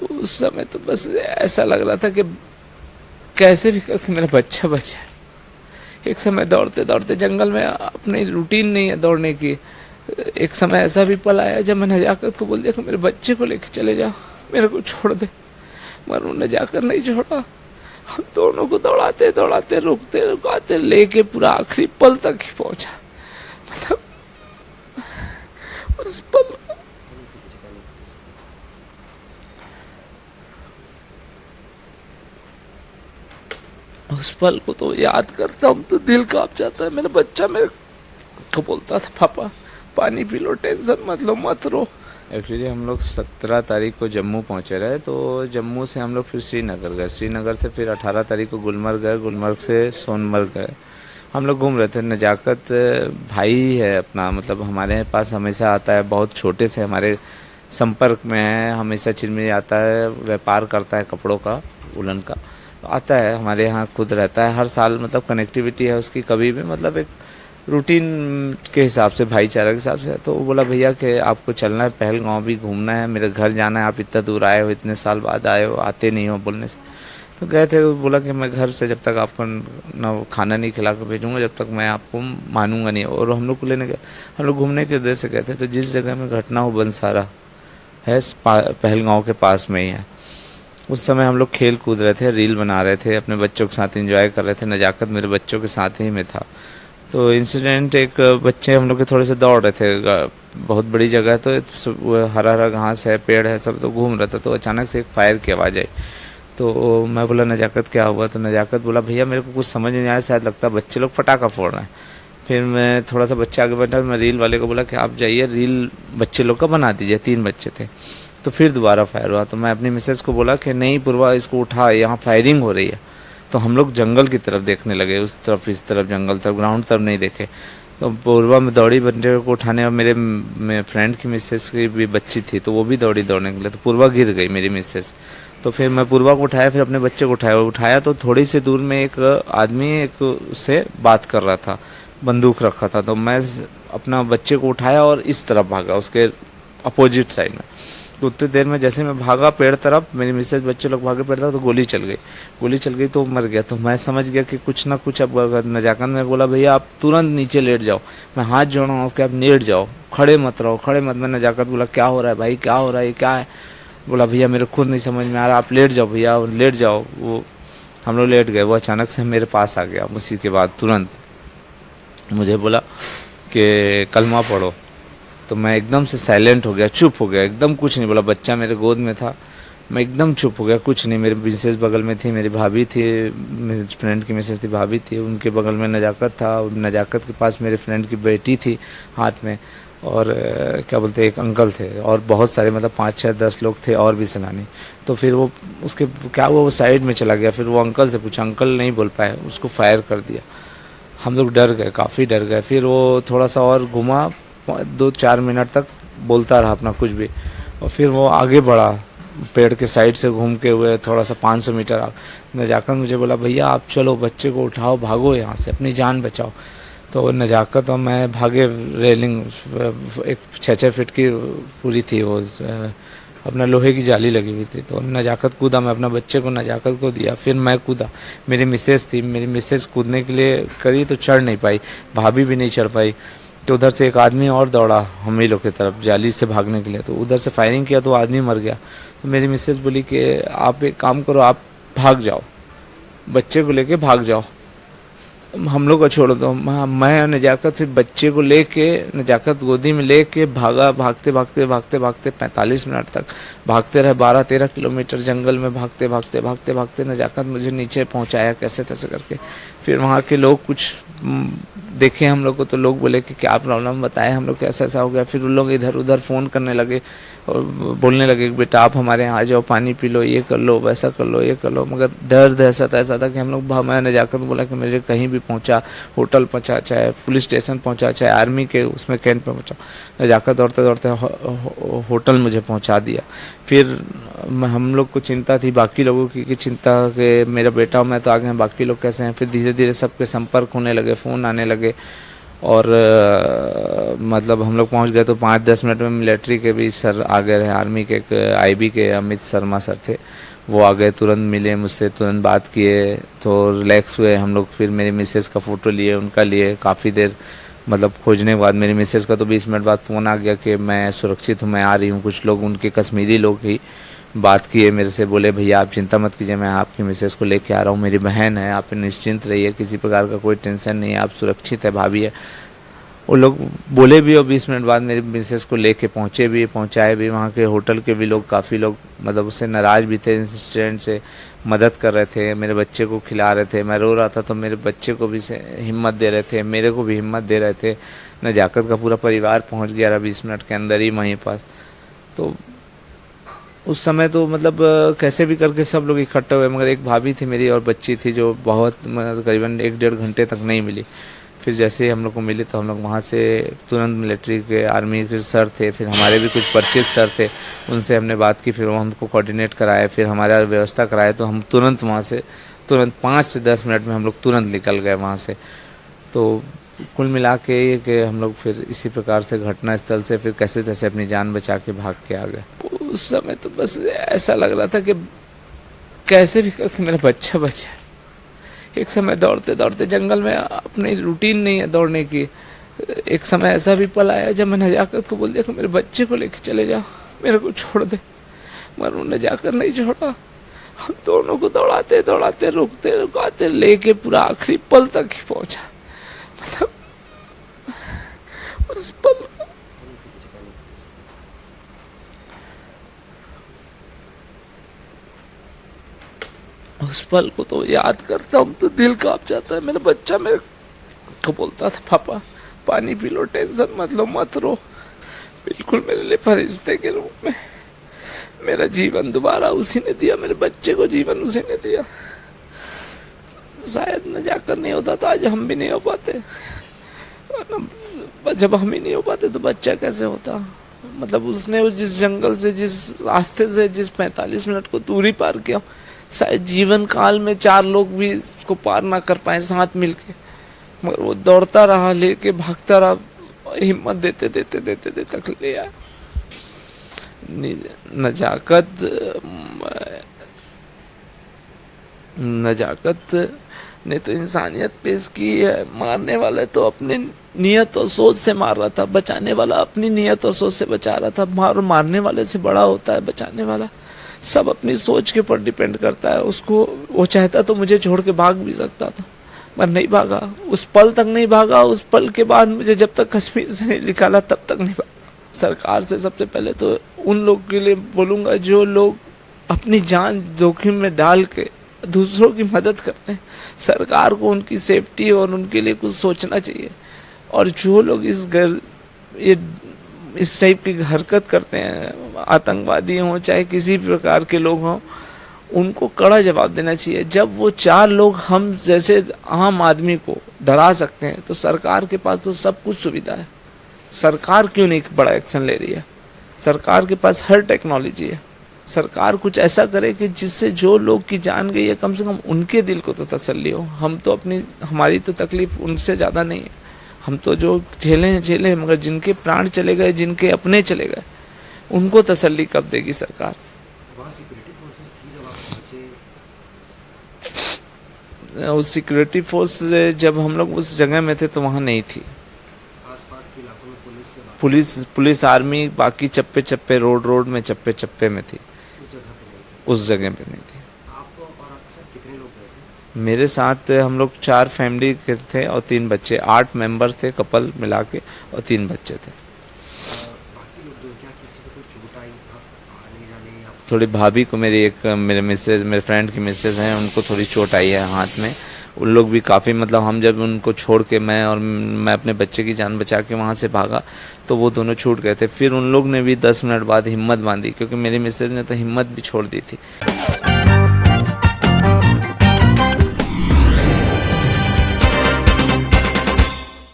उस समय तो बस ऐसा लग रहा था कि कैसे भी करके मेरा बच्चा बचा। एक समय दौड़ते दौड़ते जंगल में, अपनी रूटीन नहीं है दौड़ने की, एक समय ऐसा भी पल आया जब मैंने नजाकत को बोल दिया कि मेरे बच्चे को लेके चले जाओ, मेरे को छोड़ दे, मगर वो नजाकत नहीं छोड़ा। हम दोनों को दौड़ाते दौड़ाते, रुकते रुकाते, लेके पूरा आखिरी पल तक ही पहुंचा। मतलब उस पल उस पल को तो याद करता हूँ तो दिल कांप जाता है। मेरा बच्चा मेरे को बोलता था, पापा पानी पी लो, टेंशन मत लो, मत रो। एक्चुअली हम लोग 17 तारीख को जम्मू पहुंचे रहे, तो जम्मू से हम लोग फिर श्रीनगर गए, श्रीनगर से फिर 18 तारीख को गुलमर्ग गए, गुलमर्ग से सोनमर्ग गए। हम लोग घूम रहे थे। नजाकत भाई है अपना, मतलब हमारे पास हमेशा आता है, बहुत छोटे से हमारे संपर्क में है, हमेशा चिरमिरी आता है, व्यापार करता है कपड़ों का, उलन का, तो आता है हमारे यहाँ, खुद रहता है हर साल, मतलब कनेक्टिविटी है उसकी कभी भी, मतलब एक रूटीन के हिसाब से, भाईचारा के हिसाब से। तो वो बोला भैया कि आपको चलना है पहलगांव भी घूमना है, मेरे घर जाना है, आप इतना दूर आए हो, इतने साल बाद आए हो, आते नहीं हो बोलने से। तो गए थे। बोला कि मैं घर से जब तक आपको ना खाना नहीं खिला कर भेजूँगा, जब तक मैं आपको मानूंगा नहीं। और हम लोग को लेने गए, हम लोग घूमने के उद्देश्य से गए थे। तो जिस जगह में घटना हो, बंसारा है, पहलगांव के पास में ही है। उस समय हम लोग खेल कूद रहे थे, रील बना रहे थे, अपने बच्चों के साथ एंजॉय कर रहे थे। नजाकत मेरे बच्चों के साथ ही में था। तो इंसिडेंट, एक बच्चे हम लोग के थोड़े से दौड़ रहे थे, बहुत बड़ी जगह है, तो हरा हरा घास है, पेड़ है, सब तो घूम रहा था। तो अचानक से एक फायर की आवाज़ आई। तो मैं बोला नजाकत क्या हुआ? तो नजाकत बोला भैया मेरे को कुछ समझ नहीं आया, शायद लगता बच्चे लोग पटाखा फोड़ रहे हैं। फिर मैं थोड़ा सा बच्चे आगे बैठा, मैं रील वाले को बोला कि आप जाइए रील बच्चे लोग का बना दीजिए, 3 बच्चे थे। तो फिर दोबारा फायर हुआ। तो मैं अपनी मिसेस को बोला कि नहीं पूर्वा, इसको उठा, यहाँ फायरिंग हो रही है। तो हम लोग जंगल की तरफ देखने लगे, उस तरफ इस तरफ जंगल तरफ, ग्राउंड तरफ नहीं देखे। तो पूर्वा में दौड़ी बंदे को उठाने, और मेरे फ्रेंड की मिसेस की भी बच्ची थी, तो वो भी दौड़ी दौड़ने के लिए। तो पूर्वा गिर गई मेरी मिसेस। तो फिर मैं पूर्वा को उठाया, फिर अपने बच्चे को उठाया तो थोड़ी सी दूर में एक आदमी एक से बात कर रहा था, बंदूक रखा था। तो मैं अपना बच्चे को उठाया और इस तरफ भागा, उसके अपोजिट साइड में। तो उतनी देर में जैसे मैं भागा पेड़ तरफ, मेरी मिसेज बच्चे लोग भागे पेड़ तरफ, तो गोली चल गई तो मर गया। तो मैं समझ गया कि कुछ ना कुछ अब नजाकत में बोला भैया आप तुरंत नीचे लेट जाओ, मैं हाथ जोड़ रहा हूँ कि आप लेट जाओ, खड़े मत रहो, खड़े मत। मैं नजाकत बोला क्या हो रहा है भाई, क्या हो रहा है, ये क्या है? बोला भैया मेरे खुद नहीं समझ में आ रहा, आप लेट जाओ भैया, लेट जाओ। वो हम लोग लेट गए। वो अचानक से मेरे पास आ गया, उसी के बाद तुरंत मुझे बोला कि कलमा पढ़ो। तो मैं एकदम से साइलेंट हो गया, चुप हो गया, एकदम कुछ नहीं बोला। बच्चा मेरे गोद में था, मैं एकदम चुप हो गया, कुछ नहीं। मेरी मिसेज बगल में थी, मेरी भाभी थी, मेरे फ्रेंड की मिसेज थी, भाभी थी, उनके बगल में नजाकत था, नजाकत के पास मेरे फ्रेंड की बेटी थी हाथ में, और क्या बोलते एक अंकल थे, और बहुत सारे मतलब 5, 6, 10 लोग थे और भी सलानी। तो फिर वो उसके क्या हुआ, वो साइड में चला गया। फिर वो अंकल से पूछा, अंकल नहीं बोल पाए, उसको फायर कर दिया। हम लोग डर गए, काफ़ी डर गए। फिर वो थोड़ा सा और घुमा, 2-4 मिनट तक बोलता रहा अपना कुछ भी, और फिर वो आगे बढ़ा, पेड़ के साइड से घूम के हुए थोड़ा सा 500 मीटर नजाकत मुझे बोला भैया आप चलो, बच्चे को उठाओ, भागो यहाँ से, अपनी जान बचाओ। तो नजाकत और मैं भागे, रेलिंग एक 6-6 फीट की पूरी थी, वो अपना लोहे की जाली लगी हुई थी। तो नजाकत कूदा, मैं अपना बच्चे को नजाकत को दिया, फिर मैं कूदा। मेरी मिसेज थी, मेरी मिसेज कूदने के लिए करी तो चढ़ नहीं पाई, भाभी भी नहीं चढ़ पाई। तो उधर से एक आदमी और दौड़ा हम ही लोग की तरफ जाली से भागने के लिए, तो उधर से फायरिंग किया तो आदमी मर गया। तो मेरी मिसेज बोली कि आप एक काम करो, आप भाग जाओ, बच्चे को लेके भाग जाओ, हम लोग को छोड़ दो। मैं नजाकत फिर बच्चे को लेके, नजाकत गोदी में लेके भागा, भागते भागते भागते भागते 45 मिनट तक भागते रहे, 12-13 किलोमीटर जंगल में भागते भागते भागते भागते नजाकत मुझे नीचे पहुंचाया कैसे तैसे करके। फिर वहाँ के लोग कुछ देखे हम लोग को, तो लोग बोले कि क्या प्रॉब्लम, बताए हम लोग कैसा ऐसा हो गया। फिर उन लोग इधर उधर फ़ोन करने लगे और बोलने लगे कि बेटा आप हमारे यहाँ आ जाओ, पानी पी लो, ये कर लो, वैसा कर लो, ये कर लो। मगर डर ऐसा था कि हम लोग, मैंने जाकर बोला कि मुझे कहीं भी पहुँचा, होटल पहुँचा, चाहे पुलिस स्टेशन पहुँचा, चाहे आर्मी के उसमें कैंप पे पहुँचा, जाकर दौड़ते दौड़ते होटल मुझे पहुँचा दिया। फिर हम लोग को चिंता थी बाकी लोगों की चिंता कि मेरा बेटा मैं तो आ गए हैं, बाकी लोग कैसे हैं। फिर धीरे धीरे सबके संपर्क होने लगे, फ़ोन आने लगे, और मतलब हम लोग पहुंच गए तो 5-10 मिनट में मिलिट्री के भी सर आ गए रहे, आर्मी के एक आईबी के अमित शर्मा सर थे, वो आ गए, तुरंत मिले मुझसे, तुरंत बात किए, तो रिलैक्स हुए हम लोग। फिर मेरी मिसेज़ का फ़ोटो लिए, उनका लिए, काफ़ी देर मतलब खोजने के बाद मेरी मिसेज़ का तो 20 मिनट बाद फ़ोन आ गया कि मैं सुरक्षित हूँ, मैं आ रही हूँ। कुछ लोग उनके कश्मीरी लोग ही बात किए मेरे से, बोले भैया आप चिंता मत कीजिए, मैं आपकी मिसेज़ को लेके आ रहा हूँ, मेरी बहन है, आप निश्चिंत रहिए, किसी प्रकार का कोई टेंशन नहीं है, आप सुरक्षित है, भाभी है। वो लोग बोले भी और 20 मिनट बाद मेरी मिसेस को लेके पहुँचे भी, पहुँचाए भी। वहाँ के होटल के भी लोग, काफ़ी लोग मतलब उससे नाराज़ भी थे, इंसिडेंट से मदद कर रहे थे, मेरे बच्चे को खिला रहे थे, मैं रो रहा था तो मेरे बच्चे को भी से हिम्मत दे रहे थे, मेरे को भी हिम्मत दे रहे थे। नजाकत का पूरा परिवार पहुँच गया 20 मिनट के अंदर ही वहीं पास। तो उस समय तो मतलब कैसे भी करके सब लोग इकट्ठे हुए, मगर एक भाभी थी मेरी और बच्ची थी जो बहुत मतलब करीबन 1-1.5 घंटे तक नहीं मिली। फिर जैसे ही हम लोग को मिली तो हम लोग वहाँ से तुरंत मिलिट्री के आर्मी के सर थे, फिर हमारे भी कुछ परिचित सर थे, उनसे हमने बात की, फिर वो हमको कोऑर्डिनेट कराए, फिर हमारा व्यवस्था कराए, तो हम तुरंत वहाँ से 5 से 10 मिनट में हम लोग तुरंत निकल गए वहाँ से। तो कुल मिला के ये कि हम लोग फिर इसी प्रकार से घटना स्थल से फिर कैसे तैसे अपनी जान बचा के भाग के आ गए। उस समय तो बस ऐसा लग रहा था कि कैसे भी करके मेरा बच्चा बचा। एक समय दौड़ते दौड़ते जंगल में, अपनी रूटीन नहीं है दौड़ने की, एक समय ऐसा भी पल आया जब मैं नजाकत को बोल दिया कि मेरे बच्चे को लेके चले जाओ, मेरे को छोड़ दे, मगर वो नजाकत नहीं छोड़ा। हम दोनों को दौड़ाते दौड़ाते, रुकते रुकाते लेके पूरा आखिरी पल तक ही पहुंचा। मतलब उस पल उस पल को तो याद करता हूँ तो दिल कांप जाता है। मेरा बच्चा मेरे को बोलता था पापा पानी पी लो, टेंशन मत लो, मत रो। बिल्कुल मेरे लिए फरिश्ते के रूप में मेरा जीवन दोबारा उसी ने दिया, मेरे बच्चे को जीवन उसी ने दिया। शायद नजाकत नहीं होता तो आज हम भी नहीं हो पाते, जब हम ही नहीं हो पाते तो बच्चा कैसे होता। मतलब उसने जिस जंगल से, जिस रास्ते से, जिस 45 मिनट को दूरी पार किया, शायद जीवन काल में 4 लोग भी उसको पार ना कर पाए साथ मिलके, मगर वो दौड़ता रहा, लेके भागता रहा, हिम्मत देते देते देते देते तक ले आया। नजाकत ने तो इंसानियत पेश की है। मारने वाले तो अपनी नियत और सोच से मार रहा था, बचाने वाला अपनी नियत और सोच से बचा रहा था। मारने वाले से बड़ा होता है बचाने वाला। सब अपनी सोच के ऊपर डिपेंड करता है। उसको वो चाहता तो मुझे छोड़ के भाग भी सकता था, पर नहीं भागा, उस पल तक नहीं भागा। उस पल के बाद मुझे जब तक कश्मीर से नहीं निकाला तब तक नहीं भागा। सरकार से सबसे पहले तो उन लोग के लिए बोलूँगा जो लोग अपनी जान जोखिम में डाल के दूसरों की मदद करते हैं, सरकार को उनकी सेफ्टी और उनके लिए कुछ सोचना चाहिए। और जो लोग इस टाइप की हरकत करते हैं, आतंकवादी हों चाहे किसी प्रकार के लोग हों, उनको कड़ा जवाब देना चाहिए। जब वो 4 लोग हम जैसे आम आदमी को डरा सकते हैं तो सरकार के पास तो सब कुछ सुविधा है। सरकार क्यों नहीं बड़ा एक्शन ले रही है? सरकार के पास हर टेक्नोलॉजी है। सरकार कुछ ऐसा करे कि जिससे जो लोग की जान गई है कम से कम उनके दिल को तो तसल्ली हो। हम तो हमारी तो तकलीफ उनसे ज़्यादा नहीं है। हम तो जो झेले हैं, मगर जिनके प्राण चले गए, जिनके अपने चले गए, उनको तसल्ली कब देगी सरकार? सिक्योरिटी फोर्सेस थी जब आप पहुंचे? उस सिक्योरिटी फोर्स जब हम लोग उस जगह में थे तो वहाँ नहीं थी। आसपास के इलाकों में पुलिस आर्मी बाकी चप्पे चप्पे रोड में चप्पे चप्पे में थी, उस जगह पे नहीं थी। आपको और आपके साथ कितने लोग गए थे? मेरे साथ हम लोग 4 फैमिली के थे और 3 बच्चे, 8 मेंबर थे कपल मिला के, और 3 बच्चे थे। बाकी लोग जो, क्या किसी को कोई चोट आई आने जाने या? थोड़ी भाभी को, मेरे फ्रेंड की मिसेज हैं, उनको थोड़ी चोट आई है हाथ में। उन लोग भी काफ़ी मतलब हम जब उनको छोड़ के मैं अपने बच्चे की जान बचा के वहाँ से भागा तो वो दोनों छूट गए थे। फिर उन लोग ने भी 10 मिनट बाद हिम्मत बांधी, क्योंकि मेरी मिसेज ने तो हिम्मत भी छोड़ दी थी।